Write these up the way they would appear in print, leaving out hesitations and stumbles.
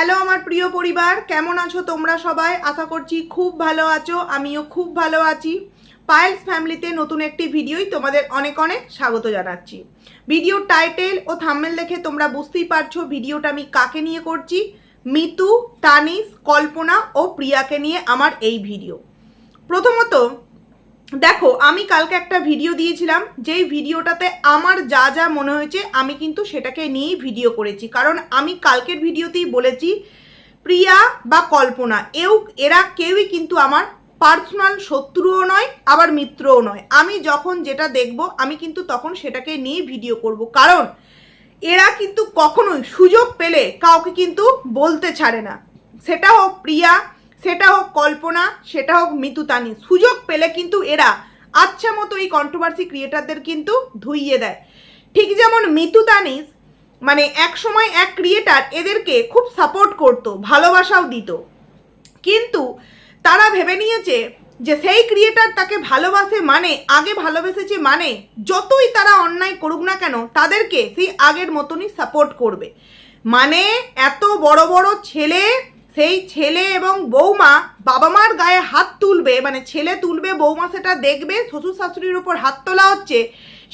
Hello আমার প্রিয় পরিবার, কেমন আছো তোমরা সবাই? আশা করছি খুব ভালো আছো, আমিও খুব ভালো আছি। পায়েলস ফ্যামিলিতে নতুন একটি ভিডিওই তোমাদের অনেক অনেক স্বাগত জানাচ্ছি। ভিডিওর টাইটেল ও থাম্বনেল দেখে তোমরা বুঝতেই পারছো ভিডিওটা আমি কাকে নিয়ে করছি। মিতু, তানিশ, কল্পনা ও প্রিয়াকে নিয়ে আমার এই ভিডিও। প্রথমত দেখো, আমি কালকে একটা ভিডিও দিয়েছিলাম, যেই ভিডিওটাতে আমার যা যা মনে হয়েছে আমি কিন্তু সেটাকে নিয়েই ভিডিও করেছি। কারণ আমি কালকের ভিডিওতেই বলেছি প্রিয়া বা কল্পনা এরা কেউই কিন্তু আমার পার্সোনাল শত্রুও নয়, আবার মিত্রও নয়। আমি যখন যেটা দেখব আমি কিন্তু তখন সেটাকে নিয়ে ভিডিও করব। কারণ এরা কিন্তু কখনোই সুযোগ পেলে কাউকে কিন্তু বলতে ছাড়ে না। সেটা হোক প্রিয়া, সেটা হোক কল্পনা, সেটা হোক মিতু, তানিশ, সুযোগ পেলে কিন্তু এরা আচ্ছা মতো এই কন্ট্রোভার্সি ক্রিয়েটারদের কিন্তু ধুইয়ে দেয়। ঠিক যেমন মিতু, তানিশ মানে এক সময় এক ক্রিয়েটার এদেরকে খুব সাপোর্ট করতো, ভালোবাসাও দিত, কিন্তু তারা ভেবে নিয়েছে যে সেই ক্রিয়েটার তাকে ভালোবাসে মানে, আগে ভালোবেসেছে মানে যতই তারা অন্যায় করুক না কেন তাদেরকে সেই আগের মতনই সাপোর্ট করবে। মানে এত বড় বড় ছেলে, সেই ছেলে এবং বৌমা বাবা মার গায়ে হাত তুলবে, মানে ছেলে তুলবে, বৌমা সেটা দেখবে, শ্বশুর শাশুড়ির উপর হাত তোলা হচ্ছে,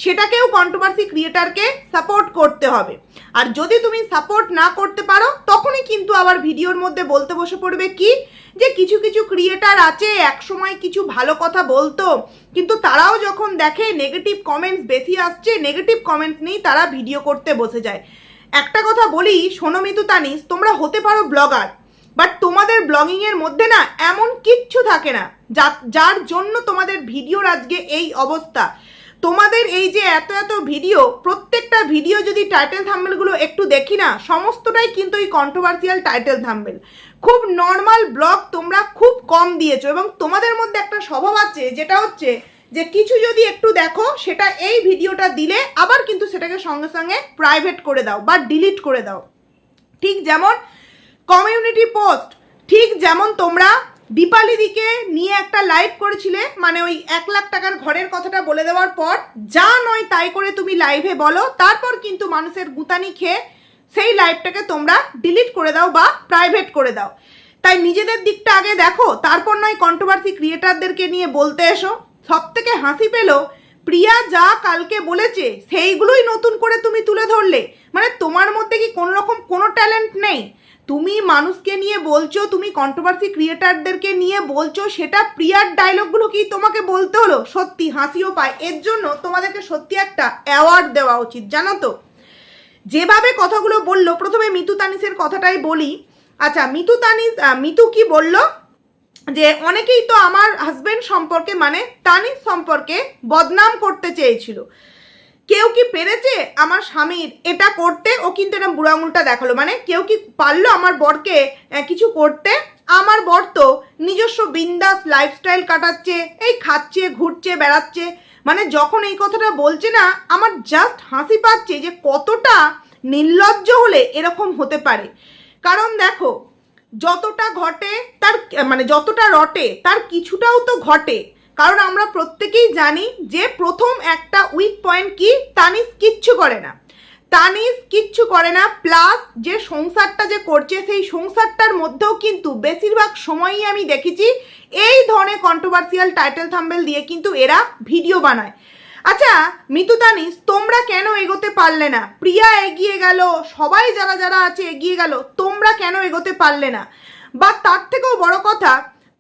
সেটাকেও কন্ট্রোভার্সি ক্রিয়েটারকে সাপোর্ট করতে হবে। আর যদি তুমি সাপোর্ট না করতে পারো তখনই কিন্তু আবার ভিডিওর মধ্যে বলতে বসে পড়বে কি, যে কিছু কিছু ক্রিয়েটার আছে একসময় কিছু ভালো কথা বলতো, কিন্তু তারাও যখন দেখে নেগেটিভ কমেন্টস বেশি আসছে, নেগেটিভ কমেন্টস নেই, তারা ভিডিও করতে বসে যায়। একটা কথা বলি, শোনো মিতু, তানিশ, তোমরা হতে পারো ব্লগার, বাট তোমাদের ব্লগিংয়ের মধ্যে না এমন কিচ্ছু থাকে না যার জন্য তোমাদের ভিডিওর আজকে এই অবস্থা। তোমাদের এই যে এত এত ভিডিও, প্রত্যেকটা ভিডিও যদি টাইটেল থাম্বনেলগুলো একটু দেখি না, সমস্তটাই কিন্তু এই কন্ট্রোভার্সিয়াল টাইটেল থাম্বনেল। খুব নর্মাল ব্লগ তোমরা খুব কম দিয়েছো, এবং তোমাদের মধ্যে একটা স্বভাব আছে, যেটা হচ্ছে যে কিছু যদি একটু দেখো সেটা এই ভিডিওটা দিলে আবার কিন্তু সেটাকে সঙ্গে সঙ্গে প্রাইভেট করে দাও বা ডিলিট করে দাও। ঠিক যেমন কমিউনিটি পোস্ট, ঠিক যেমন তোমরা দীপালিদিকে নিয়ে একটা লাইভ করেছিলে, মানে ওই 1 লাখ টাকার ঘরের কথাটা বলে দেওয়ার পর যা নয় তাই করে তুমি লাইভে বলো, তারপর কিন্তু মানুষের গুতানি খেয়ে সেই লাইভটাকে তোমরা ডিলিট করে দাও বা প্রাইভেট করে দাও। তাই নিজেদের দিকটা আগে দেখো, তারপর নয় কন্ট্রোভার্সি ক্রিয়েটারদেরকে নিয়ে বলতে এসো। সব থেকে হাসি পেল, প্রিয়া যা কালকে বলেছে সেইগুলোই নতুন করে তুমি তুলে ধরলে। মানে তোমার মধ্যে কি কোনো রকম কোনো ট্যালেন্ট নেই? তুমি মানুষকে নিয়ে বলছো, তুমি কন্ট্রোভার্সি ক্রিয়েটারদেরকে নিয়ে বলছো, সেটা প্রিয়ার ডায়লগগুলো কি তোমাকে বলতে হলো? সত্যি হাসিও পায়। এর জন্য তোমাদেরকে সত্যি একটা অ্যাওয়ার্ড দেওয়া উচিত, জানো তো। যেভাবে কথাগুলো বললো, প্রথমে মিতু তানিশের কথাটাই বলি। আচ্ছা, মিতু কি বললো, যে অনেকেই তো আমার হাজবেন্ড সম্পর্কে মানে তানিশ সম্পর্কে বদনাম করতে চেয়েছিল, কেউ কি পেরেছে আমার স্বামীর এটা করতে? ও কিন্তু এরকম বুড়ো আঙুলটা দেখালো, মানে কেউ কি পারলো আমার বরকে কিছু করতে? আমার বর তো নিজস্ব বিন্দাস লাইফস্টাইল কাটাচ্ছে, এই খাচ্ছে, ঘুরছে, বেড়াচ্ছে। মানে যখন এই কথাটা বলছে না, আমার জাস্ট হাসি পাচ্ছে যে কতটা নির্লজ্জ হলে এরকম হতে পারে। কারণ দেখো, যতটা ঘটে তার মানে যতটা রটে তার কিছুটাও তো ঘটে। কারণ আমরা প্রত্যেকেই জানি যে প্রথম একটা উইক পয়েন্ট কি, তানিশ কিচ্ছু করে না, তানিশ কিচ্ছু করে না। প্লাস যে সংসারটা যে করছে, সেই সংসারটার মধ্যেও কিন্তু বেশিরভাগ সময়ই আমি দেখেছি এই ধরনের কন্ট্রোভার্সিয়াল টাইটেল থাম্বনেল দিয়ে কিন্তু এরা ভিডিও বানায়। আচ্ছা মিতু, তানিশ, তোমরা কেন এগোতে পারলে না? প্রিয়া এগিয়ে গেল, সবাই যারা যারা আছে এগিয়ে গেল, তোমরা কেন এগোতে পারলে না? বা তার থেকেও বড় কথা,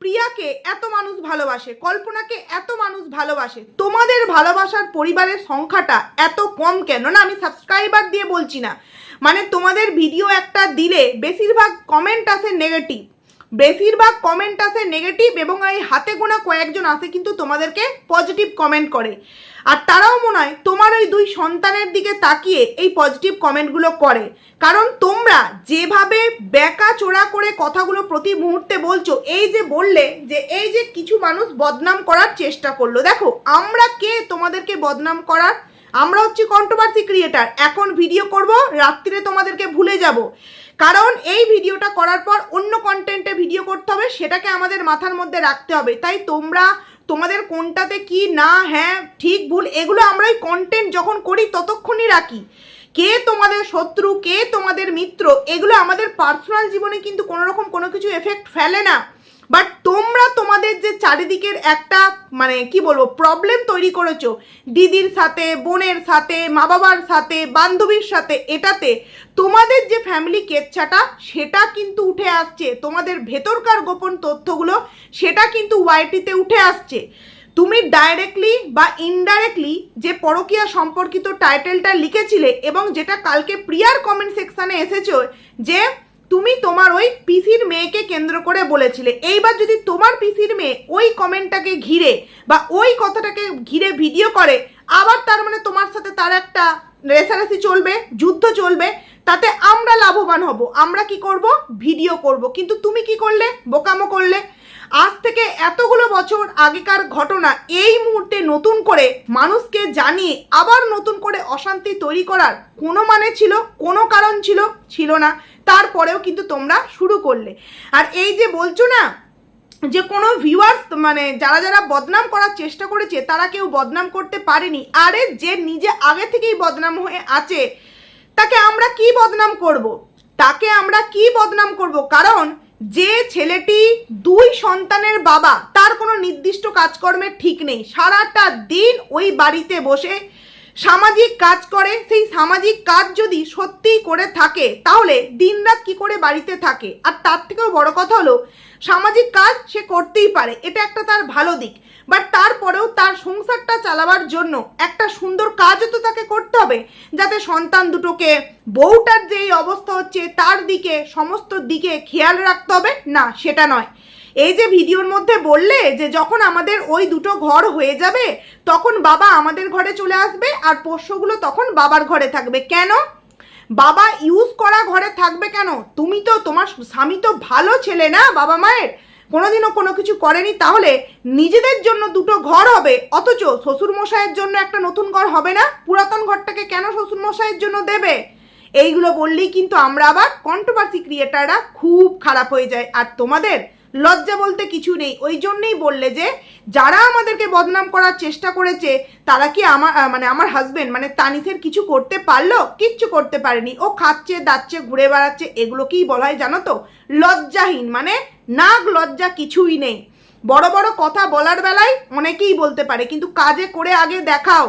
প্রিয়াকে এত মানুষ ভালোবাসে, কল্পনাকে এত মানুষ ভালোবাসে, তোমাদের ভালোবাসার পরিবারের সংখ্যাটা এত কম কেন? না আমি সাবস্ক্রাইবার দিয়ে বলছি না, মানে তোমাদের ভিডিও একটা দিলে বেশিরভাগ কমেন্ট আসে নেগেটিভ, বেশিরভাগ কমেন্ট আসে নেগেটিভ, এবং এই হাতে গোনা কয়েকজন আসে কিন্তু তোমাদেরকে পজিটিভ কমেন্ট করে। আর তারাও মনে হয় তোমার ওই 2 সন্তানের দিকে তাকিয়ে এই পজিটিভ কমেন্টগুলো করে। কারণ তোমরা যেভাবে বেকা চোরা করে কথাগুলো প্রতি মুহূর্তে বলছো, এই যে বললে যে এই যে কিছু মানুষ বদনাম করার চেষ্টা করলো, দেখো আমরা কে তোমাদেরকে বদনাম করার? আমরা হচ্ছে কন্ট্রোভার্সি ক্রিয়েটার। এখন ভিডিও করব, রাত্রিরে তোমাদেরকে ভুলে যাব, কারণ এই ভিডিওটা করার পর অন্য কন্টেন্টে ভিডিও করতে হবে, সেটাকে আমাদের মাথার মধ্যে রাখতে হবে। তাই তোমাদের কোনটাতে কি না, হ্যাঁ ঠিক ভুল, এগুলো আমরা ওই কন্টেন্ট যখন করি ততক্ষণই রাখি। কে তোমাদের শত্রু, কে তোমাদের মিত্র, এগুলো আমাদের পার্সোনাল জীবনে কিন্তু কোনো রকম কোনো কিছু এফেক্ট ফেলে না। বাট তোমরা তোমাদের যে চারিদিকের একটা মানে কি বলবো প্রবলেম তৈরি করেছো দিদির সাথে, বোনের সাথে, মা বাবার সাথে, বান্ধবীর সাথে, এটাতে তোমাদের যে ফ্যামিলি কেচ্ছাটা সেটা কিন্তু উঠে আসছে, তোমাদের ভেতরকার গোপন তথ্যগুলো সেটা কিন্তু ওয়াইটিতে উঠে আসছে। তুমি ডাইরেক্টলি বা ইনডাইরেক্টলি যে পরকীয়া সম্পর্কিত টাইটেলটা লিখেছিলে এবং যেটা কালকে প্রিয়ার কমেন্ট সেকশানে এসেছো যে তুমি তোমার ওই পিসির মেয়েকে কেন্দ্র করে বলেছিলে, এইবার যদি তোমার পিসির মেয়ে ওই কমেন্টটাকে ঘিরে বা ওই কথাটাকে ঘিরে ভিডিও করে, আবার তার মানে তোমার সাথে তার একটা রেসারেসি চলবে, যুদ্ধ চলবে, তাতে আমরা লাভবান হব, আমরা কি করব, ভিডিও করব। কিন্তু তুমি কি করলে, বোকামো করলে। আজ থেকে এতগুলো বছর আগেকার ঘটনা এই মুহূর্তে নতুন করে মানুষকে জানিয়ে আবার নতুন করে অশান্তি তৈরি করার কোনো মানে ছিল, কোনো কারণ ছিল না। তারপরেও কিন্তু তোমরা শুরু করলে। আর এই যে বলছো না যে কোনো ভিউয়ার্স মানে যারা যারা বদনাম করার চেষ্টা করেছে তারা কেউ বদনাম করতে পারেনি, আরে যে নিজে আগে থেকেই বদনাম হয়ে আছে তাকে আমরা কি বদনাম করব, কারণ যে ছেলেটি 2 সন্তানের বাবা, তার কোনো নির্দিষ্ট কাজকর্মের ঠিক নেই, সারাটা দিন ওই বাড়িতে বসে সামাজিক কাজ করে। সেই সামাজিক কাজ যদি সত্যিই করে থাকে তাহলে দিনরাত কি করে বাড়িতে থাকে। আর তার থেকেও বড় কথা হলো সামাজিক কাজ সে করতেই পারে, এটা একটা তার ভালো দিক, বাট তারপরেও তার সংসারটা চালাবার জন্য একটা সুন্দর কাজও তো তাকে করতে হবে, যাতে সন্তান দুটোকে, বউটার যে এই অবস্থা হচ্ছে তার দিকে, সমস্ত দিকে খেয়াল রাখতে হবে না, সেটা নয়। এই যে ভিডিওর মধ্যে বললে যে যখন আমাদের ওই দুটো ঘর হয়ে যাবে তখন বাবা আমাদের ঘরে চলে আসবে আর পোষ্যগুলো তখন বাবার ঘরে থাকবে। কেন বাবা ইউজ করা ঘরে থাকবে কেন? তুমি তো, তোমার স্বামী তো ভালো ছেলে না, বাবা মায়ের কোনোদিনও কোনো কিছু করেনি, তাহলে নিজেদের জন্য দুটো ঘর হবে, অথচ শ্বশুরমশাইয়ের জন্য একটা নতুন ঘর হবে না? পুরাতন ঘরটাকে কেন শ্বশুরমশাইয়ের জন্য দেবে? এইগুলো বললেই কিন্তু আমরা আবার কন্ট্রোভার্সি ক্রিয়েটাররা খুব খারাপ হয়ে যায়। আর তোমাদের লজ্জা বলতে কিছু নেই। ওই জন্যই বললে যে যারা আমাদেরকে বদনাম করার চেষ্টা করেছে তারা কি আমার হাজবেন্ড মানে তানিশের কিছু করতে পারলো? কিচ্ছু করতে পারেনি। ও খাচ্ছে দাচ্ছে ঘুরে বেড়াচ্ছে, এগুলোকেই বলা হয় জানো তো লজ্জাহীন, মানে নাক লজ্জা কিছুই নেই। বড় বড় কথা বলার বেলায় অনেকেই বলতে পারে, কিন্তু কাজে করে আগে দেখাও।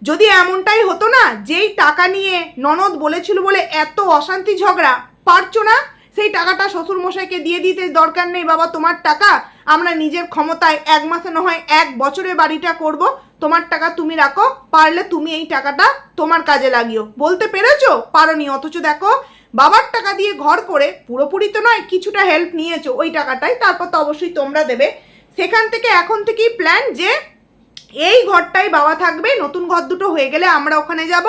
যদি এমনটাই হতো না, যেই টাকা নিয়ে ননদ বলেছিল বলে এত অশান্তি ঝগড়া, পারছো না সেই টাকাটা শ্বশুরমশাইকে দিয়ে দিতে, দরকার নেই বাবা তোমার টাকা, আমরা নিজের ক্ষমতায় 1 মাসে নয় 1 বছরে বাড়িটা করব, তোমার টাকা তুমি রাখো, পারলে তুমি এই টাকাটা তোমার কাজে লাগিও, বলতে পেরেছো? পারোনি। অথচ দেখো বাবার টাকা দিয়ে ঘর করে, পুরোপুরি তো নয়, কিছুটা হেল্প নিয়েছো ওই টাকাটাই, তারপর তো অবশ্যই তোমরা দেবে। সেখান থেকে এখন থেকেই প্ল্যান যে এই ঘরটাই বাবা থাকবে, নতুন ঘর দুটো হয়ে গেলে আমরা ওখানে যাব,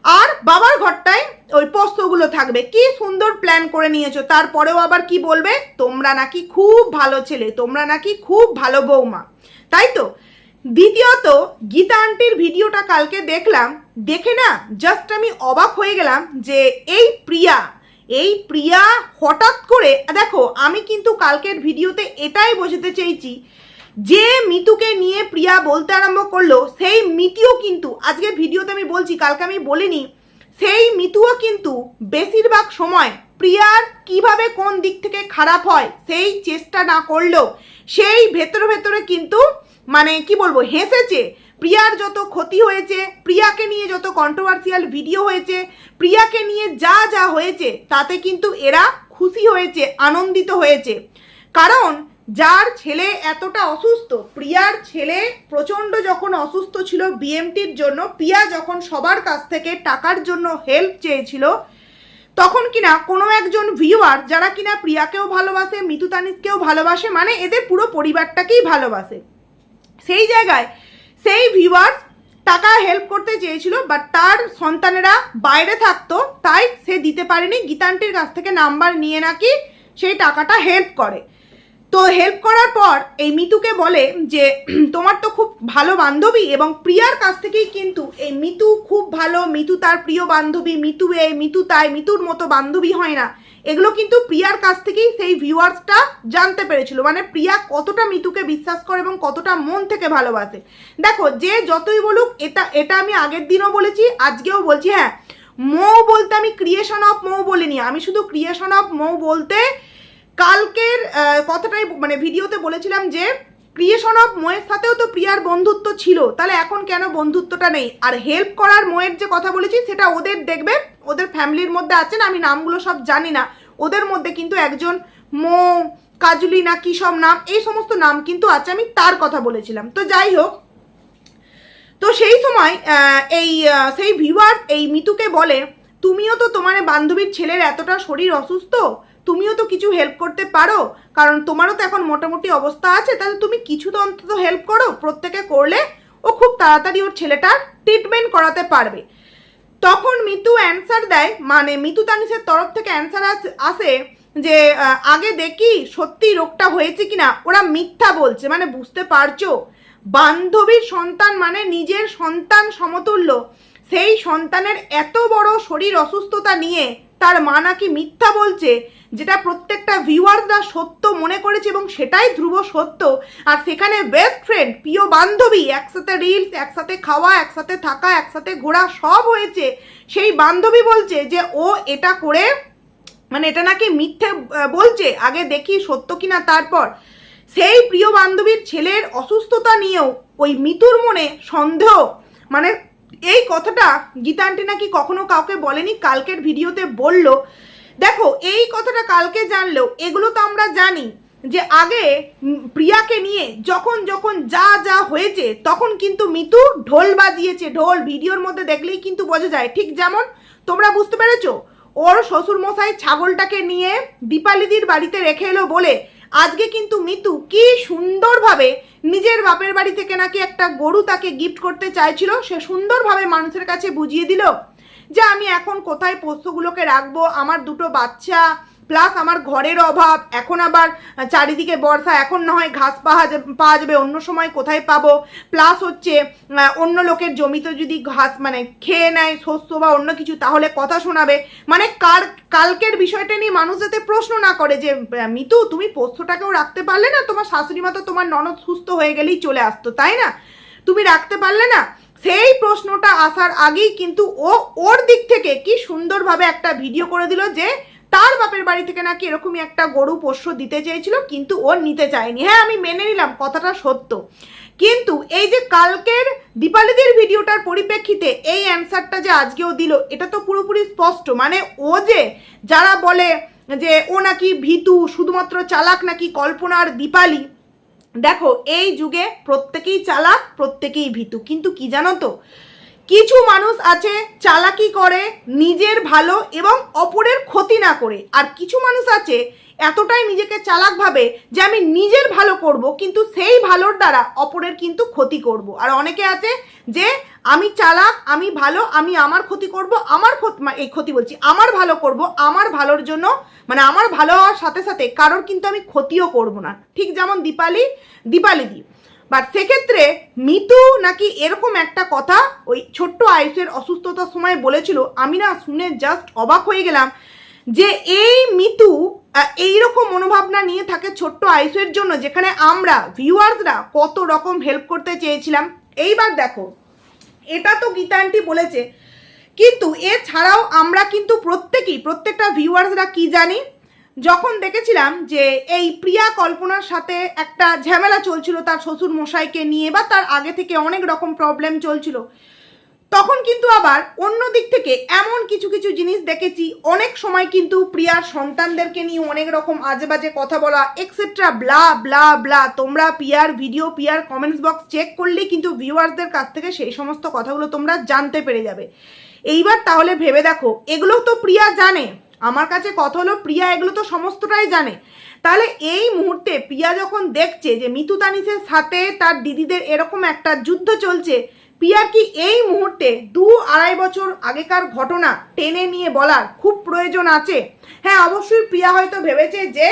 আর বাবার ঘরটায় ওই পোস্তগুলো থাকবে। কি সুন্দর প্ল্যান করে নিয়েছো। তারপরেও আবার কি বলবে, তোমরা নাকি খুব ভালো ছেলে, তোমরা নাকি খুব ভালো বৌমা, তাই তো? দ্বিতীয়ত, গীতা আন্টির ভিডিওটা কালকে দেখলাম, দেখে না জাস্ট আমি অবাক হয়ে গেলাম যে এই প্রিয়া হঠাৎ করে, দেখো আমি কিন্তু কালকের ভিডিওতে এটাই বোঝাতে চেয়েছি, যে মিতুকে নিয়ে প্রিয়া বলতে আরম্ভ করলো, সেই মিতুও কিন্তু আজকের ভিডিওতে আমি বলছি, কালকে আমি বলিনি, সেই মিতুও কিন্তু বেশিরভাগ সময় প্রিয়ার কিভাবে কোন দিক থেকে খারাপ হয় সেই চেষ্টা না করলেও সেই ভেতরে ভেতরে কিন্তু মানে কি বলবো হেসেছে। প্রিয়ার যত ক্ষতি হয়েছে, প্রিয়াকে নিয়ে যত কন্ট্রোভার্সিয়াল ভিডিও হয়েছে, প্রিয়াকে নিয়ে যা যা হয়েছে, তাতে কিন্তু এরা খুশি হয়েছে, আনন্দিত হয়েছে। কারণ যার ছেলে এতটা অসুস্থ, প্রিয়ার ছেলে প্রচণ্ড যখন অসুস্থ ছিল বিএমটির জন্য, প্রিয়া যখন সবার কাছ থেকে টাকার জন্য হেল্প চেয়েছিল, তখন কিনা কোনো একজন ভিউয়ার যারা কিনা প্রিয়াকেও ভালোবাসে, মিতু তানিশকেও ভালোবাসে, মানে এদের পুরো পরিবারটাকেই ভালোবাসে, সেই জায়গায় সেই ভিউয়ার টাকা হেল্প করতে চেয়েছিল, বাট তার সন্তানেরা বাইরে থাকতো, তাই সে দিতে পারেনি। গীতান্টির কাছ থেকে নাম্বার নিয়ে নাকি সেই টাকাটা হেল্প করে। তো হেল্প করার পর এই মিতুকে বলে যে তোমার তো খুব ভালো বান্ধবী, এবং প্রিয়ার কাছ থেকেই কিন্তু এই মিতু খুব ভালো, মিতু তার প্রিয় বান্ধবী, মিতু এই মিতু তাই, মিতুর মতো বান্ধবী হয় না, এগুলো কিন্তু প্রিয়ার কাছ থেকেই সেই ভিউয়ার্সটা জানতে পেরেছিল, মানে প্রিয়া কতটা মিতুকে বিশ্বাস করে এবং কতটা মন থেকে ভালোবাসে। দেখো যে যতই বলুক, এটা আমি আগের দিনও বলেছি, আজকেও বলছি, হ্যাঁ মৌ বলতে আমি ক্রিয়েশন অফ মৌ বলিনি, আমি শুধু ক্রিয়েশন অফ মৌ বলতে কালকের কথাটাই মানে ভিডিওতে বলেছিলাম যে ক্রিয়েশন অফ মৌয়ের সাথেও তো প্রিয়ার বন্ধুত্ব ছিল, তাহলে এখন কেন বন্ধুত্বটা নেই? আর হেল্প করার মৌয়ের যে কথা বলেছি সেটা ওদের দেখবে, ওদের ফ্যামিলির মধ্যে আছেন, আমি নামগুলো সব জানি না, ওদের মধ্যে কিন্তু একজন মৌ, কাজলি না কি সব নাম, এই সমস্ত নাম কিন্তু আছে, আমি তার কথা বলেছিলাম। তো যাই হোক, তো সেই সময় সেই ভিউয়ার এই মিতুকে বলে, তুমিও তো তোমার বান্ধবীর ছেলের এতটা শরীর অসুস্থ, তুমিও তো কিছু হেল্প করতে পারো, কারণ তোমারও তো এখন মোটামুটি অবস্থা আছে, তাহলে তুমি কিছু তো অন্তত হেল্প করো, প্রত্যেকে করলে ও খুব তাড়াতাড়ি ওর ছেলেটার ট্রিটমেন্ট করাতে পারবে। তখন মিতু অ্যান্সার দেয়, মানে মিতু তানিসের তরফ থেকে অ্যান্সার আসে যে আগে দেখি সত্যি রোগটা হয়েছে কিনা, ওরা মিথ্যা বলছে, মানে বুঝতে পারছো বান্ধবীর সন্তান মানে নিজের সন্তান সমতুল্য, সেই সন্তানের এত বড় শরীর অসুস্থতা নিয়ে তার মা নাকি মিথ্যা বলছে, যেটা প্রত্যেকটা ভিউয়ার্সরা সত্য মনে করেছে এবং সেটাই ধ্রুব সত্য। আর সেখানে বেস্ট ফ্রেন্ড, প্রিয় বান্ধবী, একসাথে রিলস, একসাথে খাওয়া, একসাথে থাকা, একসাথে ঘোরা সব হয়েছে, সেই বান্ধবী বলছে যে ও এটা করে মানে এটা নাকি মিথ্যে বলছে, আগে দেখি সত্য কিনা তারপর। সেই প্রিয় বান্ধবীর ছেলের অসুস্থতা নিয়েও ওই মিতুর মনে সন্দেহ, মানে এই কথাটা গীতান্টি নাকি কখনো কাউকে বলেনি, কালকের ভিডিওতে বলল। দেখো এই কথাটা কালকে জানলেও এগুলো তো আমরা জানি যে আগে প্রিয়াকে নিয়ে যখন যখন যা যা হয়েছে তখন কিন্তু মিতু ঢোল বাজিয়েছে, ঢোল ভিডিওর মধ্যে দেখলেই কিন্তু বোঝা যায়। ঠিক যেমন তোমরা বুঝতে পেরেছো, ওর শ্বশুরমশাই ছাগলটাকে নিয়ে দীপালিদির বাড়িতে রেখে এলো বলে আজকে কিন্তু মিতু কি সুন্দরভাবে নিজের বাপের বাড়ি থেকে নাকি একটা গরু তাকে গিফট করতে চাইছিল, সে সুন্দরভাবে মানুষের কাছে বুঝিয়ে দিল যে আমি এখন কোথায় পোষ্যগুলোকে রাখবো, আমার দুটো বাচ্চা প্লাস আমার ঘরের অভাব, এখন আবার চারিদিকে বর্ষা, এখন না হয় ঘাস পাওয়া যাবে, অন্য সময় কোথায় পাবো, প্লাস হচ্ছে অন্য লোকের জমিতে যদি ঘাস মানে খেয়ে নেয় শস্য বা অন্য কিছু তাহলে কথা শোনাবে, মানে কালকের বিষয়টা নিয়ে মানুষ যাতে প্রশ্ন না করে যে মিতু তুমি পোষ্যটাকেও রাখতে পারলে না, তোমার শাশুড়ি মা তো তোমার ননদ সুস্থ হয়ে গেলেই চলে আসতো তাই না, তুমি রাখতে পারলে না, সেই প্রশ্নটা আসার আগেই কিন্তু ওর দিক থেকে কি সুন্দরভাবে একটা ভিডিও করে দিল যে তার বাপের বাড়ি থেকে নাকি এরকমই একটা গরু পোষ্য দিতে চেয়েছিল কিন্তু ও নিতে চায়নি। হ্যাঁ আমি মেনে নিলাম কথাটা সত্য, কিন্তু এই যে কালকের দীপালিদির ভিডিওটার পরিপ্রেক্ষিতে এই অ্যান্সারটা যে আজকেও দিল, এটা তো পুরোপুরি স্পষ্ট, মানে ও যে যারা বলে যে ও নাকি ভীতু, শুধুমাত্র চালাক নাকি কল্পনা আর দীপালি, দেখো এই যুগে প্রত্যেকেই চালাক, প্রত্যেকেই ভীতু, কিন্তু কি জানো তো কিছু মানুষ আছে চালাকি করে নিজের ভালো এবং অপরের ক্ষতি না করে, আর কিছু মানুষ আছে এতটাই নিজেকে চালাক ভাবে যে আমি নিজের ভালো করব কিন্তু সেই ভালোর দ্বারা অপরের কিন্তু ক্ষতি করব। আর অনেকে আছে যে আমি চালাক, আমি ভালো, আমি আমার ক্ষতি করব, আমার এই ক্ষতি বলছি আমার ভালো করব, আমার ভালোর জন্য মানে আমার ভালো হওয়ার সাথে সাথে কারোর কিন্তু আমি ক্ষতিও করব না, ঠিক যেমন দীপালিদি। বাট সেক্ষেত্রে মিতু নাকি এরকম একটা কথা ওই ছোট্ট আয়ুষের অসুস্থতার সময় বলেছিল, আমি না শুনে জাস্ট অবাক হয়ে গেলাম যে এই মিতু এইরকম মনোভাবনা নিয়ে থাকে ছোট্ট আয়ুষের জন্য, যেখানে আমরা ভিউয়ার্সরা কত রকম হেল্প করতে চেয়েছিলাম। এইবার দেখো এটা তো গীতা আন্টি বলেছে, কিন্তু এছাড়াও আমরা কিন্তু প্রত্যেকটা ভিউয়ার্সরা কি জানি, যখন দেখেছিলাম যে এই প্রিয়া কল্পনার সাথে একটা ঝামেলা চলছিল তার শ্বশুর মশাইকে নিয়ে বা তার আগে থেকে অনেক রকম প্রবলেম চলছিল, তখন কিন্তু আবার অন্য দিক থেকে এমন কিছু কিছু জিনিস দেখেছি, অনেক সময় কিন্তু প্রিয়ার সন্তানদেরকে নিয়ে অনেক রকম আজে বাজে কথা বলা এক্সেট্রা ব্লা ব্লা ব্লা, তোমরা প্রিয়ার ভিডিও প্রিয়ার কমেন্টস বক্স চেক করলেই কিন্তু ভিউয়ার্সদের কাছ থেকে সেই সমস্ত কথাগুলো তোমরা জানতে পেরে যাবে। এইবার তাহলে ভেবে দেখো এগুলো তো প্রিয়া জানে, আমার কাছে কথা হলো প্রিয়া এগুলো তো সমস্তটাই জানে, তাহলে এই মুহূর্তে প্রিয়া যখন দেখছে যে মিতু তানিসের সাথে তার দিদিদের এরকম একটা যুদ্ধ চলছে, প্রিয়ার কি এই মুহূর্তে 2-2.5 বছর আগেকার ঘটনা টেনে নিয়ে বলার খুব প্রয়োজন আছে? হ্যাঁ অবশ্যই প্রিয়া হয়তো ভেবেছে যে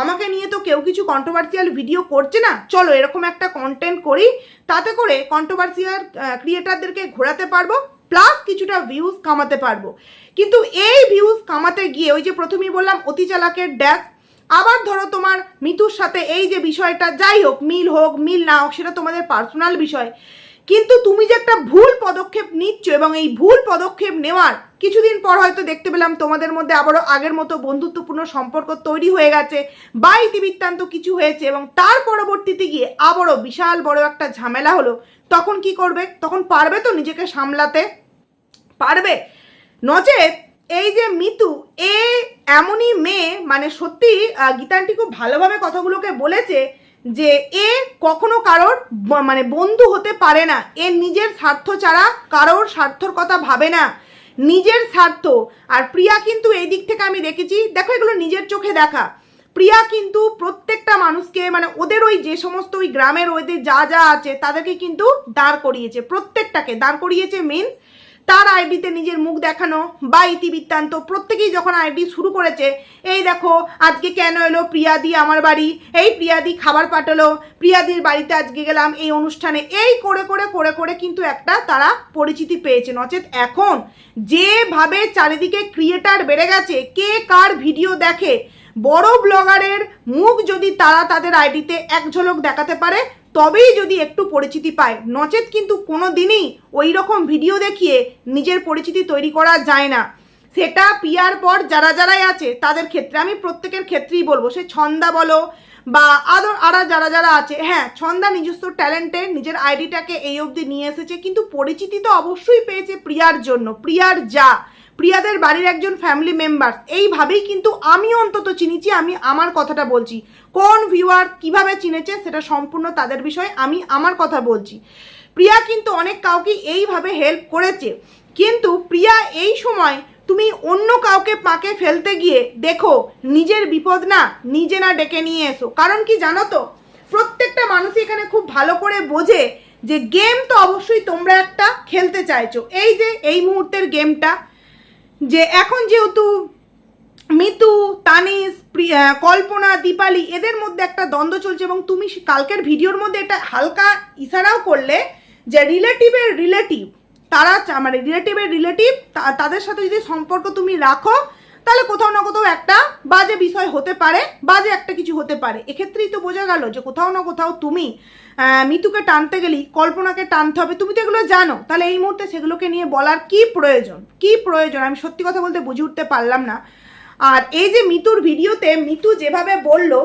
আমাকে নিয়ে তো কেউ কিছু কন্ট্রোভার্সিয়াল ভিডিও করছে না, চলো এরকম একটা কন্টেন্ট করি, তাতে করে কন্ট্রোভার্সিয়াল ক্রিয়েটারদেরকে ঘোরাতে পারবো, প্লাস কিছুটা ভিউজ কামাতে পারবো। কিন্তু এই ভিউজ কামাতে গিয়ে ওই যে প্রথমেই বললাম অতি চালাকের ড্যাশ, আবার ধরো তোমার মিতুর সাথে এই যে বিষয়টা, যাই হোক মিল না হোক সেটা তোমাদের পার্সোনাল বিষয়, কিন্তু তুমি যে একটা ভুল পদক্ষেপ নিচ্ছ এবং এই ভুল পদক্ষেপ নেওয়ার কিছুদিন পর হয়তো দেখতে পেলাম তোমাদের মধ্যে আবারও আগের মতো বন্ধুত্বপূর্ণ সম্পর্ক তৈরি হয়ে গেছে বা ইতিবৃত্তান্ত কিছু হয়েছে এবং তার পরবর্তীতে গিয়ে আবারও বিশাল বড় একটা ঝামেলা হলো, তখন কি করবে? তখন পারবে তো নিজেকে সামলাতে? পারবে? নচেত এই যে মিতু, এ এমনই মেয়ে, মানে সত্যি গীতান্টি খুব ভালোভাবে কথাগুলোকে বলেছে যে এ কখনো কারোর মানে বন্ধু হতে পারে না। এ নিজের স্বার্থ ছাড়া কারোর স্বার্থর কথা ভাবে না, নিজের স্বার্থ। আর প্রিয়া কিন্তু এই দিক থেকে আমি দেখেছি, দেখো এগুলো নিজের চোখে দেখা, প্রিয়া কিন্তু প্রত্যেকটা মানুষকে, মানে ওদের ওই যে সমস্ত ওই গ্রামের ওদের যা যা আছে তাদেরকে কিন্তু দাঁড় করিয়েছে, প্রত্যেকটাকে দাঁড় করিয়েছে। মিনস তার আইডিতে নিজের মুখ দেখানো বা ইতিবৃত্তান্ত, প্রত্যেকেই যখন আইডি শুরু করেছে, এই দেখো আজকে কেন এলো প্রিয়াদি আমার বাড়ি, এই প্রিয়াদি খাবার পাঠালো, প্রিয়াদির বাড়িতে আজকে গেলাম এই অনুষ্ঠানে, এই করে করে করে করে কিন্তু একটা তারা পরিচিতি পেয়েছে। নচেত এখন যেভাবে চারিদিকে ক্রিয়েটার বেড়ে গেছে, কে কার ভিডিও দেখে, বড় ব্লগারের মুখ যদি তারা তাদের আইডিতে এক ঝলক দেখাতে পারে তবেই যদি একটু পরিচিতি পায়, নচেত কিন্তু কোনো দিনই ওই রকম ভিডিও দেখিয়ে নিজের পরিচিতি তৈরি করা যায় না। সেটা পিয়ার পর যারা যারাই আছে তাদের ক্ষেত্রে, আমি প্রত্যেকের ক্ষেত্রেই বলবো, সে ছন্দা বলো বা আরো যারা যারা আছে। হ্যাঁ, ছন্দা নিজস্ব ট্যালেন্টে নিজের আইডিটাকে এই অবধি নিয়ে এসেছে, কিন্তু পরিচিতি তো অবশ্যই পেয়েছে প্রিয়ার জন্য, প্রিয়ার যা, প্রিয়াদের বাড়ির একজন ফ্যামিলি মেম্বার, এইভাবেই কিন্তু আমি অন্তত চিনেছি। আমি আমার কথাটা বলছি, কোন ভিউয়ার কিভাবে চিনেছে সেটা সম্পূর্ণ তাদের বিষয়, আমি আমার কথা বলছি। প্রিয়া কিন্তু অনেক কাউকে এইভাবে হেল্প করেছে, কিন্তু প্রিয়া এই সময় তুমি অন্য কাউকে পাকে ফেলতে গিয়ে দেখো নিজের বিপদ না নিজে না ডেকে নিয়ে এসো। কারণ কি জানো তো, প্রত্যেকটা মানুষই এখানে খুব ভালো করে বোঝে যে গেম তো অবশ্যই তোমরা একটা খেলতে চাইছো, এই যে এই মুহূর্তের গেমটা, যে এখন যেহেতু মিতু, তানিশ, কল্পনা, দীপালি এদের মধ্যে একটা দ্বন্দ্ব চলছে এবং তুমি কালকের ভিডিওর মধ্যে এটা হালকা ইশারাও করলে যে রিলেটিভের রিলেটিভ, তারা মানে রিলেটিভের রিলেটিভ তাদের সাথে যদি সম্পর্ক তুমি রাখো তাহলে কোথাও না কোথাও একটা বাজে বিষয় হতে পারে, বাজে একটা কিছু হতে পারে। এক্ষেত্রেই তো বোঝা গেল যে কোথাও না কোথাও তুমি মিতুকে টানতে গেলেই কল্পনাকে টানতে হবে, তুমি তো এগুলো জানো, তাহলে এই মুহূর্তে সেগুলোকে নিয়ে বলার কি প্রয়োজন, কি প্রয়োজন? আমি সত্যি কথা বলতে বুঝে উঠতে পারলাম না। আর এই যে মিতুর ভিডিওতে মিতু যেভাবে বললো,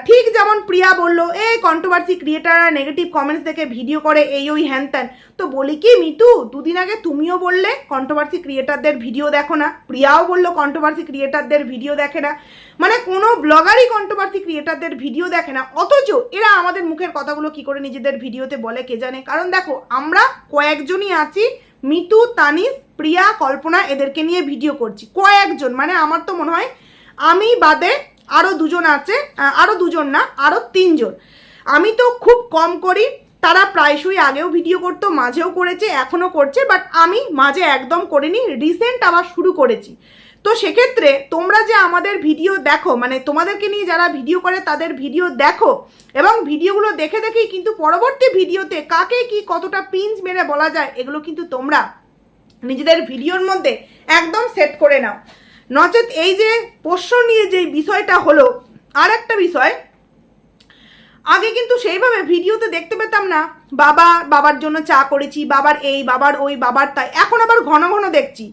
ঠিক যেমন প্রিয়া বললো এই কন্ট্রোভার্সি ক্রিয়েটাররা নেগেটিভ কমেন্টস দেখে ভিডিও করে এই ওই হ্যান ত্যান, তো বলি কি মিতু, দুদিন আগে তুমিও বললে কন্ট্রোভার্সি ক্রিয়েটারদের ভিডিও দেখো না, প্রিয়াও বললো কন্ট্রোভার্সি ক্রিয়েটারদের ভিডিও দেখে না, মানে কোনো ব্লগারই কন্ট্রোভার্সি ক্রিয়েটারদের ভিডিও দেখে না, অথচ এরা আমাদের মুখের কথাগুলো কি করে নিজেদের ভিডিওতে বলে কে জানে। কারণ দেখো আমরা কয়েকজনই আছি, মিতু, তানিশ, প্রিয়া, কল্পনা এদেরকে নিয়ে ভিডিও করছি, কয়েকজন, মানে আমার তো মনে হয় আমি বাদে আরও দুজন আছে, আরও দুজন না আরও তিনজন। আমি তো খুব কম করি, তারা প্রায়শই আগেও ভিডিও করতো, মাঝেও করেছে, এখনও করছে, বাট আমি মাঝে একদম করিনি, রিসেন্ট আবার শুরু করেছি। তো সেক্ষেত্রে তোমরা যে আমাদের ভিডিও দেখো, মানে তোমাদেরকে নিয়ে যারা ভিডিও করে তাদের ভিডিও দেখো এবং ভিডিওগুলো দেখে দেখেই কিন্তু পরবর্তী ভিডিওতে কাকে কি কতটা পিঞ্চ মেরে বলা যায় এগুলো কিন্তু তোমরা নিজেদের ভিডিওর মধ্যে একদম সেট করে নাও। নচেত এই যে পোষ্য নিয়ে যে বিষয়টা হলো, আর একটা বিষয়, আগে কিন্তু সেইভাবে ভিডিওতে দেখতে পেতাম না, বাবার জন্য চা করেছি, বাবার এই, বাবার ওই, বাবার তাই, এখন আবার ঘন ঘন দেখছি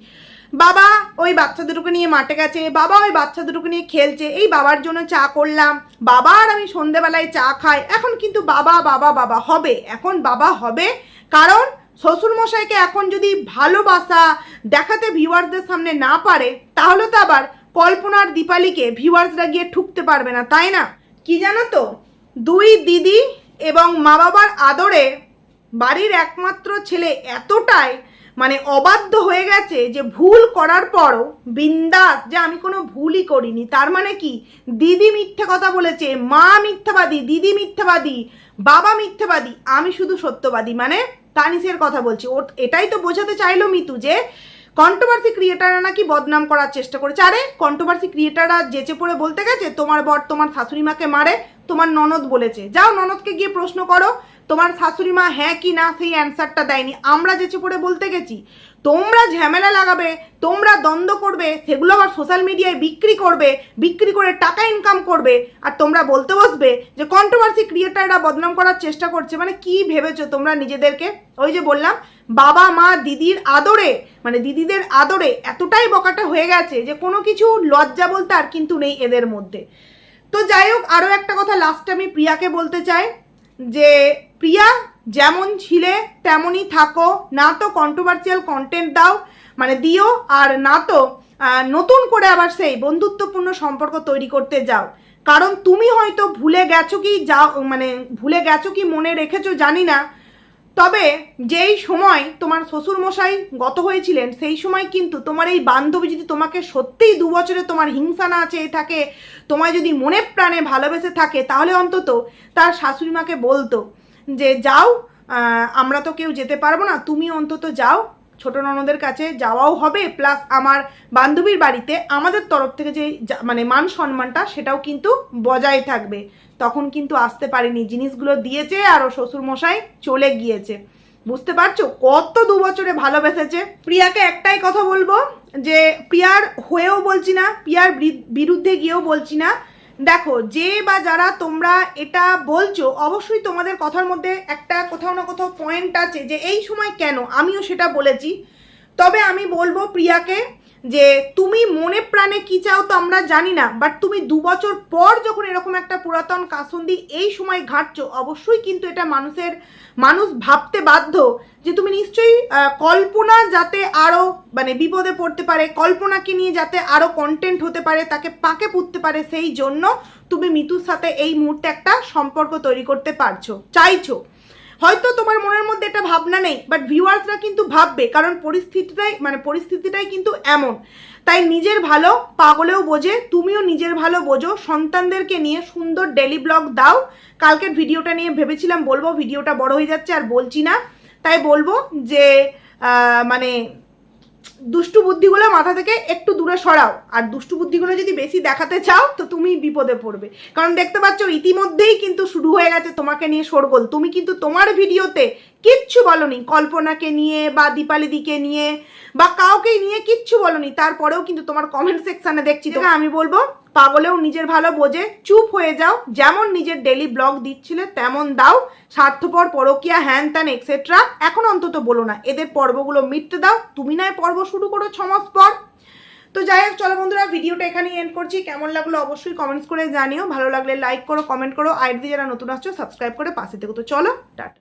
বাবা ওই বাচ্চা দুটোকে নিয়ে মাঠে গেছে, বাবা ওই বাচ্চা দুটোকে নিয়ে খেলছে, এই বাবার জন্য চা করলাম, বাবা আর আমি সন্ধেবেলায় চা খাই। এখন কিন্তু বাবা বাবা বাবা হবে, এখন বাবা হবে, কারণ শ্বশুরমশাইকে এখন যদি ভালোবাসা দেখাতে ভিউয়ার্সদের সামনে না পারে তাহলে তো আবার কল্পনার দীপালিকে ভিউয়ার্সরা গিয়ে ঠুকতে পারবে না, তাই না? কি জানো তো, দুই দিদি এবং মা বাবার আদরে বাড়ির একমাত্র ছেলে এতটাই মানে অবাধ্য হয়ে গেছে যে ভুল করার পরও বিন্দাস যে আমি কোনো ভুলই করিনি। তার মানে কি, দিদি মিথ্যে কথা বলেছে, মা মিথ্যাবাদী, দিদি মিথ্যাবাদী, বাবা মিথ্যাবাদী, আমি শুধু সত্যবাদী, মানে তানিশের কথা বলছি। ও এটাই তো বোঝাতে চাইলো মিতু যে কন্ট্রোভার্সি ক্রিয়েটাররা নাকি বদনাম করার চেষ্টা করেছে। আরে কন্ট্রোভার্সি ক্রিয়েটাররা যেচে পড়ে বলতে গেছে তোমার বর তোমার শাশুড়ি মাকে মারে, তোমার ননদ বলেছে, যাও ননদকে গিয়ে প্রশ্ন করো, তোমার শাশুড়ি মা হ্যাঁ কি না সেই অ্যান্সারটা দেয়নি, আমরা যেচে পড়ে বলতে গেছি। তোমরা ঝামেলা লাগাবে, তোমরা দ্বন্দ্ব করবে, সেগুলো আবার সোশ্যাল মিডিয়ায় বিক্রি করবে, বিক্রি করে টাকা ইনকাম করবে, আর তোমরা বলতে বসবে যে কন্ট্রোভার্সি ক্রিয়েটাররা বদনাম করার চেষ্টা করছে। মানে কি ভেবেছো তোমরা নিজেদেরকে? ওই যে বললাম, বাবা মা দিদির আদরে, মানে দিদিদের আদরে এতটাই বকাটা হয়ে গেছে যে কোনো কিছু লজ্জা বলতে আর কিন্তু নেই এদের মধ্যে। তো যাই হোক, আরও একটা কথা লাস্টে আমি প্রিয়াকে বলতে চাই যে প্রিয়া, যেমন ছিলে তেমনই থাকো, না তো কন্ট্রোভার্সিয়াল কন্টেন্ট দাও মানে দিও, আর না তো নতুন করে আবার সেই বন্ধুত্বপূর্ণ সম্পর্ক তৈরি করতে যাও। কারণ তুমি হয়তো ভুলে গেছো কি ভুলে গেছো কি মনে রেখেছো জানি না, তবে যেই সময় তোমার শ্বশুরমশাই গত হয়েছিলেন সেই সময় কিন্তু তোমার এই বান্ধবী যদি তোমাকে সত্যিই 2 বছরে তোমার হিংসা না চেয়ে থাকে, তোমায় যদি মনে প্রাণে ভালোবেসে থাকে, তাহলে অন্তত তার শাশুড়ি মাকে বলতো যে যাও, আমরা তো কেউ যেতে পারবো না, তুমি অন্তত যাও, ছোট ননদের কাছে যাওয়াও হবে, প্লাস আমার বান্ধবীর বাড়িতে আমাদের তরফ থেকে যে মানে মান সম্মানটা সেটাও কিন্তু বজায় থাকবে। তখন কিন্তু আসতে পারিনি, জিনিসগুলো দিয়েছে আর ও শ্বশুরমশাই চলে গিয়েছে। বুঝতে পারছো কত 2 বছরে ভালোবেসেছে। প্রিয়াকে একটাই কথা বলবো, যে প্রিয়ার হয়েও বলছি না, প্রিয়ার বিরুদ্ধে গিয়েও বলছি না। দেখো, যে বা যারা তোমরা এটা বলছো, অবশ্যই তোমাদের কথার মধ্যে একটা কোথাও না কোথাও পয়েন্ট আছে যে এই সময় কেন, আমিও সেটা বলেছি। তবে আমি বলবো প্রিয়াকে যে তুমি মনে প্রাণে কি চাও তো আমরা জানি না, বাট তুমি 2 বছর পর যখন এরকম একটা পুরাতন কাসুন্দি এই সময় ঘাটছো, অবশ্যই কিন্তু এটা মানুষ ভাবতে বাধ্য যে তুমি নিশ্চয়ই কল্পনা যাতে আরও মানে বিপদে পড়তে পারে, কল্পনাকে নিয়ে যাতে আরও কন্টেন্ট হতে পারে, তাকে পাকে পুঁততে পারে, সেই জন্য তুমি মিতুর সাথে এই মুহূর্তে একটা সম্পর্ক তৈরি করতে চাইছো। হয়তো তোমার মনের মধ্যে এটা ভাবনা নেই, বাট ভিউয়ার্সরা কিন্তু ভাববে, কারণ পরিস্থিতিটাই কিন্তু এমন। তাই নিজের ভালো পাগলেও বোঝে, তুমিও নিজের ভালো বোঝো, সন্তানদেরকে নিয়ে সুন্দর ডেলি ব্লগ দাও। কালকের ভিডিওটা নিয়ে ভেবেছিলাম বলবো, ভিডিওটা বড় হয়ে যাচ্ছে আর বলছি না। তাই বলবো যে মানে দুষ্টু বুদ্ধিগুলো মাথা থেকে একটু দূরে সরাও, আর দুষ্টু বুদ্ধিগুলো যদি বেশি দেখাতে চাও তো তুমি বিপদে পড়বে। কারণ দেখতে পাচ্ছ ইতিমধ্যেই কিন্তু শুরু হয়ে গেছে তোমাকে নিয়ে শোরগোল। তুমি কিন্তু তোমার ভিডিওতে কিচ্ছু বলনি কল্পনাকে নিয়ে বা দীপালিদিকে নিয়ে বা কাউকে নিয়ে কিচ্ছু বলনি, তারপরেও কিন্তু তোমার কমেন্ট সেকশনে দেখছি। আমি বলবো পাগলেও নিজের ভালো বোঝে, চুপ হয়ে যাও, যেমন নিজের ডেলি ব্লগ দিচ্ছিলে তেমন দাও। স্বার্থপর, পরকিয়া, হ্যান ত্যান এক্সেট্রা এখন অন্তত বলো না, এদের পর্বগুলো মিটতে দাও। তুমি নয় পর্ব শুরু করো 6 মাস পর। তো যাই হোক, চলো বন্ধুরা, ভিডিওটা এখানেই এন্ড করছি। কেমন লাগলো অবশ্যই কমেন্টস করে জানিও, ভালো লাগলে লাইক করো, কমেন্ট করো, আইডি যারা নতুন আসছো সাবস্ক্রাইব করে পাশে থেকো। তো চলো টাটা।